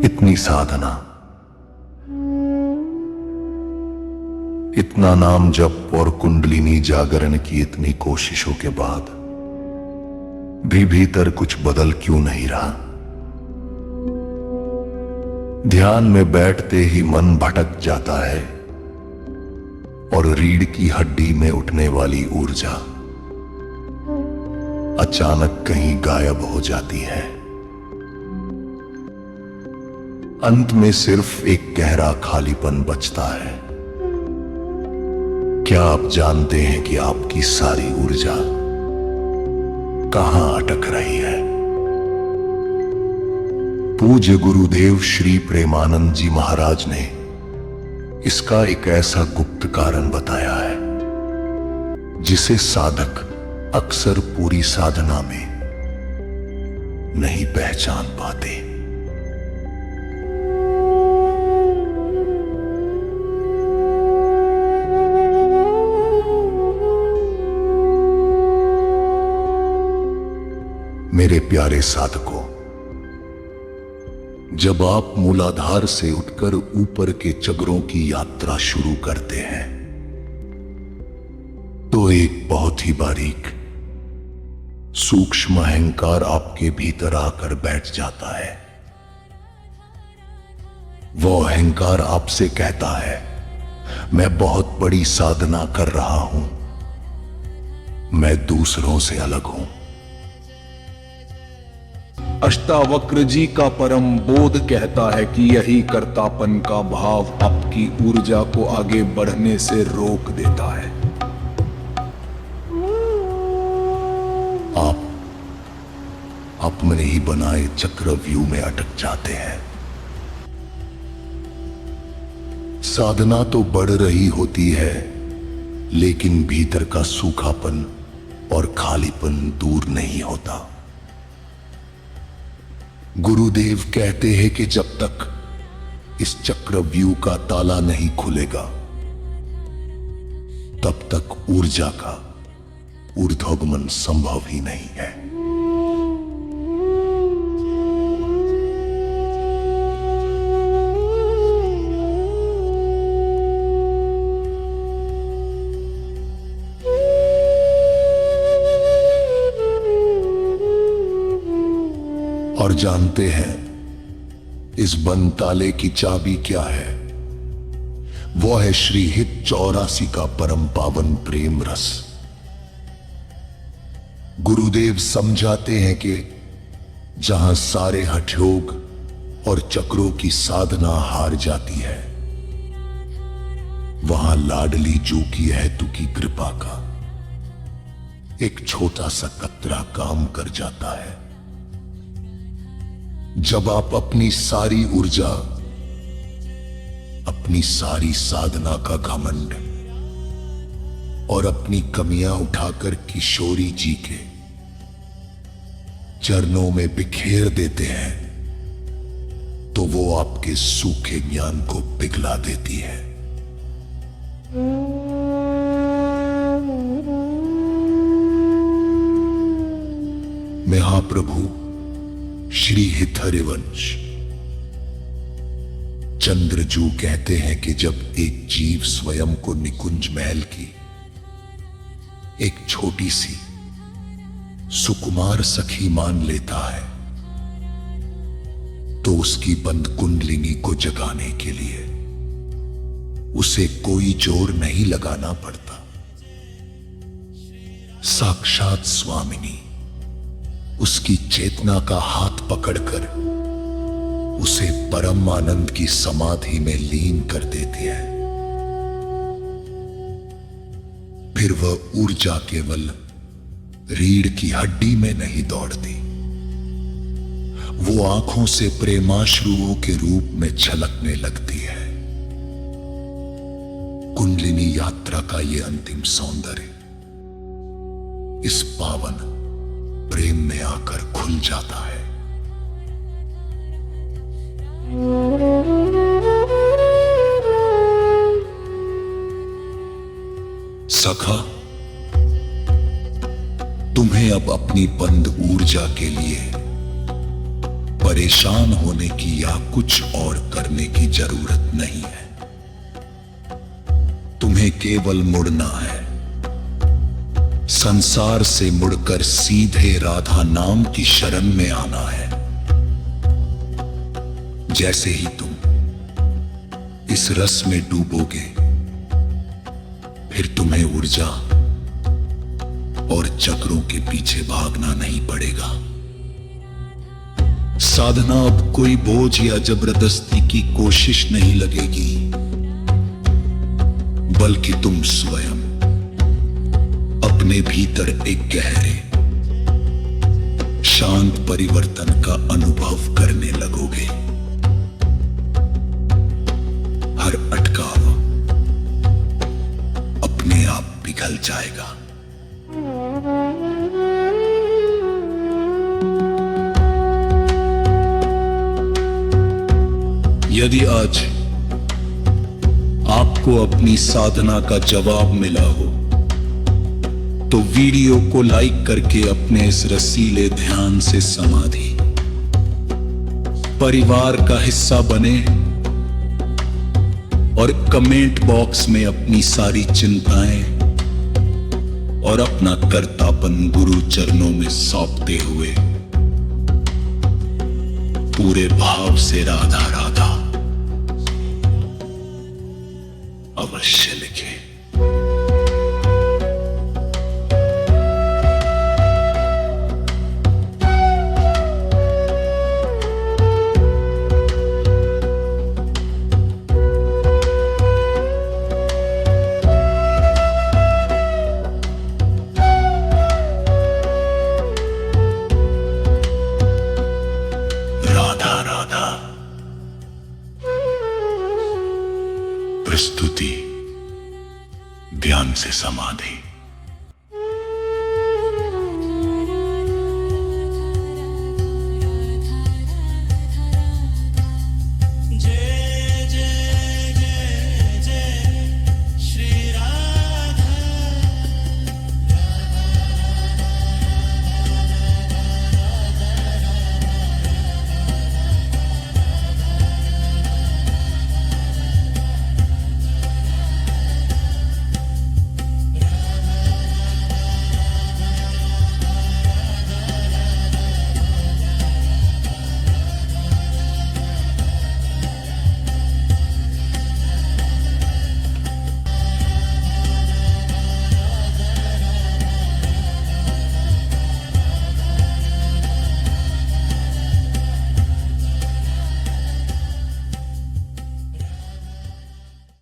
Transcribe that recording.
इतनी साधना, इतना नाम जप और कुंडलिनी जागरण की इतनी कोशिशों के बाद भी भीतर कुछ बदल क्यों नहीं रहा। ध्यान में बैठते ही मन भटक जाता है और रीढ़ की हड्डी में उठने वाली ऊर्जा अचानक कहीं गायब हो जाती है। अंत में सिर्फ एक गहरा खालीपन बचता है। क्या आप जानते हैं कि आपकी सारी ऊर्जा कहां अटक रही है? पूज्य गुरुदेव श्री प्रेमानंद जी महाराज ने इसका एक ऐसा गुप्त कारण बताया है जिसे साधक अक्सर पूरी साधना में नहीं पहचान पाते। मेरे प्यारे साधकों, जब आप मूलाधार से उठकर ऊपर के चक्रों की यात्रा शुरू करते हैं तो एक बहुत ही बारीक सूक्ष्म अहंकार आपके भीतर आकर बैठ जाता है। वो अहंकार आपसे कहता है, मैं बहुत बड़ी साधना कर रहा हूं, मैं दूसरों से अलग हूं। अष्टावक्र जी का परम बोध कहता है कि यही कर्तापन का भाव आपकी ऊर्जा को आगे बढ़ने से रोक देता है। आप अपने ही बनाए चक्रव्यूह में अटक जाते हैं। साधना तो बढ़ रही होती है, लेकिन भीतर का सूखापन और खालीपन दूर नहीं होता। गुरुदेव कहते हैं कि जब तक इस चक्रव्यूह का ताला नहीं खुलेगा तब तक ऊर्जा का ऊर्ध्वगमन संभव ही नहीं है। और जानते हैं इस बंद ताले की चाबी क्या है? वो है श्री हित 84 का परम पावन प्रेम रस। गुरुदेव समझाते हैं कि जहां सारे हठयोग और चक्रों की साधना हार जाती है, वहां लाडली जू की हेतु की कृपा का एक छोटा सा कतरा काम कर जाता है। जब आप अपनी सारी ऊर्जा, अपनी सारी साधना का घमंड और अपनी कमियां उठाकर किशोरी जी के चरणों में बिखेर देते हैं तो वो आपके सूखे ज्ञान को पिघला देती है। महाप्रभु श्री हित हरिवंश चंद्रजू कहते हैं कि जब एक जीव स्वयं को निकुंज महल की एक छोटी सी सुकुमार सखी मान लेता है तो उसकी बंद कुंडलिनी को जगाने के लिए उसे कोई जोर नहीं लगाना पड़ता। साक्षात स्वामिनी उसकी चेतना का हाथ पकड़कर उसे परम आनंद की समाधि में लीन कर देती है। फिर वह ऊर्जा केवल रीढ़ की हड्डी में नहीं दौड़ती, वो आंखों से प्रेमाश्रुओं के रूप में छलकने लगती है। कुंडलिनी यात्रा का यह अंतिम सौंदर्य इस पावन प्रेम में आकर खुल जाता है। सखा, तुम्हें अब अपनी बंद ऊर्जा के लिए परेशान होने की या कुछ और करने की जरूरत नहीं है। तुम्हें केवल मुड़ना है, संसार से मुड़कर सीधे राधा नाम की शरण में आना है। जैसे ही तुम इस रस में डूबोगे, फिर तुम्हें ऊर्जा और चक्रों के पीछे भागना नहीं पड़ेगा। साधना अब कोई बोझ या जबरदस्ती की कोशिश नहीं लगेगी, बल्कि तुम स्वयं अपने भीतर एक गहरे शांत परिवर्तन का अनुभव करने लगोगे। हर अटकाव अपने आप पिघल जाएगा। यदि आज आपको अपनी साधना का जवाब मिला हो, तो वीडियो को लाइक करके अपने इस रसीले ध्यान से समाधि परिवार का हिस्सा बने और कमेंट बॉक्स में अपनी सारी चिंताएं और अपना कर्तापन गुरु चरणों में सौंपते हुए पूरे भाव से राधा राधा अवश्य लिखें। राधा राधा। प्रस्तुति ध्यान से समाधि।